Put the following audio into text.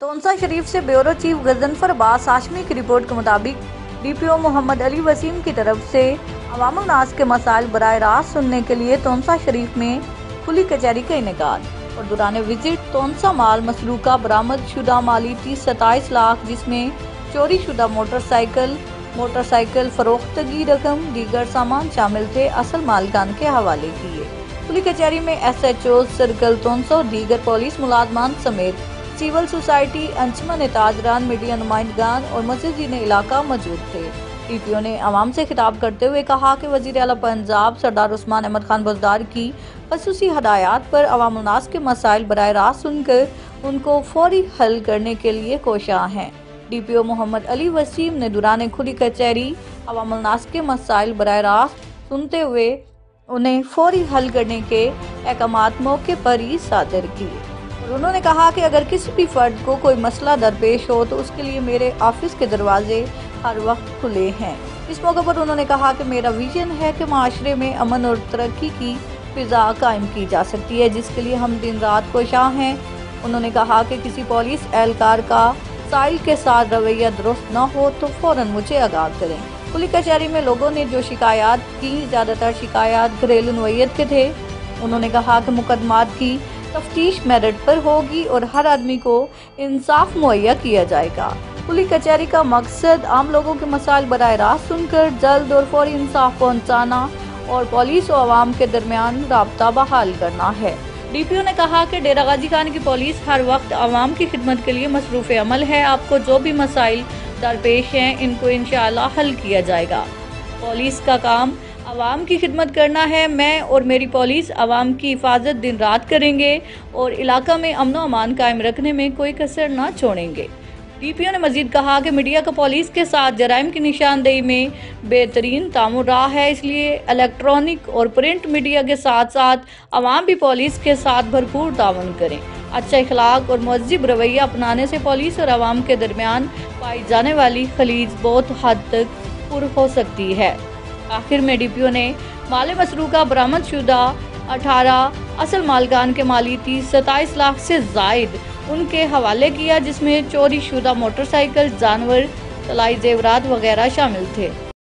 तोंसा शरीफ से bureau chief Ghazanfar Abbas Hashmi की report के मुताबिक डीपीओ मोहम्मद अली वसीम की तरफ से अवामुल नास के मसाइल बराह रास्त सुनने के लिए तोंसा शरीफ में खुली कचहरी का इनेकाद और दौरान विजिट तोंसा माल मसरूका बरामद शुदा माली 27 लाख जिसमें चोरी शुदा मोटरसाइकिल फरोख्तगी रकम दीगर सामान शामिल थे असल मालिकान के हवाले किए। खुली कचहरी में SHO सर्कल तोंसा और दीगर पुलिस मुलाजमान समेत सिविल सोसाइटी अंजुमन ताजरान मीडिया नुमाइंदगान और मस्जिद इलाका मौजूद थे। डीपीओ ने अवाम से खिताब करते हुए कहा कि वज़ीर आला पंजाब सरदार उस्मान अहमद खान बुज़दार की खसूसी हदायत पर अवामुल नास के मसाइल बराह रास्त सुनकर उनको फौरी हल करने के लिए कोशां हैं। डीपीओ मोहम्मद अली वसीम ने दौरान खुली कचहरी अवामुल नास के मसाइल बराह रास्त सुनते हुए उन्हें फौरी हल करने के अहकामात मौके पर ही सादर किए। उन्होंने कहा कि अगर किसी भी फर्द को कोई मसला दरपेश हो तो उसके लिए मेरे ऑफिस के दरवाजे हर वक्त खुले हैं। इस मौके पर उन्होंने कहा कि मेरा विजन है कि माशरे में अमन और तरक्की की फिजा कायम की जा सकती है, जिसके लिए हम दिन रात कोशां हैं। उन्होंने कहा कि किसी पुलिस एहलकार का साइल के साथ रवैया दुरुस्त न हो तो फौरन मुझे आगाह करें। खुली कचहरी में लोगों ने जो शिकायत की, ज्यादातर शिकायत घरेलू नोयत के थे। उन्होंने कहा कि मुकदमात की तफ्तीश मेरिट पर होगी और हर आदमी को इंसाफ मुहैया किया जाएगा। खुली कचहरी का मकसद आम लोगों के मसाइल बराह रास्त सुनकर जल्द और फौरी इंसाफ पहुंचाना और पुलिस और आवाम के दरमियान राब्ता बहाल करना है। डीपीओ ने कहा कि डेरा गाजी खान की पुलिस हर वक्त आवाम की खिदमत के लिए मसरूफ़ अमल है। आपको जो भी मसाइल दरपेश हैं इनको इंशाअल्लाह हल किया जाएगा। पुलिस का काम आवाम की खिदमत करना है। मैं और मेरी पुलिस आवाम की हिफाजत दिन रात करेंगे और इलाका में अमन व अमान कायम रखने में कोई कसर न छोड़ेंगे। डीपीओ ने मजीद कहा कि मीडिया का पुलिस के साथ जराइम की निशानदेही में बेहतरीन तामुल रहा है, इसलिए इलेक्ट्रॉनिक और प्रिंट मीडिया के साथ साथ आवाम भी पुलिस के साथ भरपूर ताउन करें। अच्छा इखलाक और मुहज़्ज़ब रवैया अपनाने से पुलिस और आवाम के दरमियान पाई जाने वाली खलीज बहुत हद तक पुर हो सकती है। आखिर में डीपीओ ने माल मसरूका बरामद शुदा 18 असल मालिकान के माली 27 लाख से जायद उनके हवाले किया, जिसमें चोरी शुदा मोटरसाइकिल, जानवर, तलाई जेवरात वगैरह शामिल थे।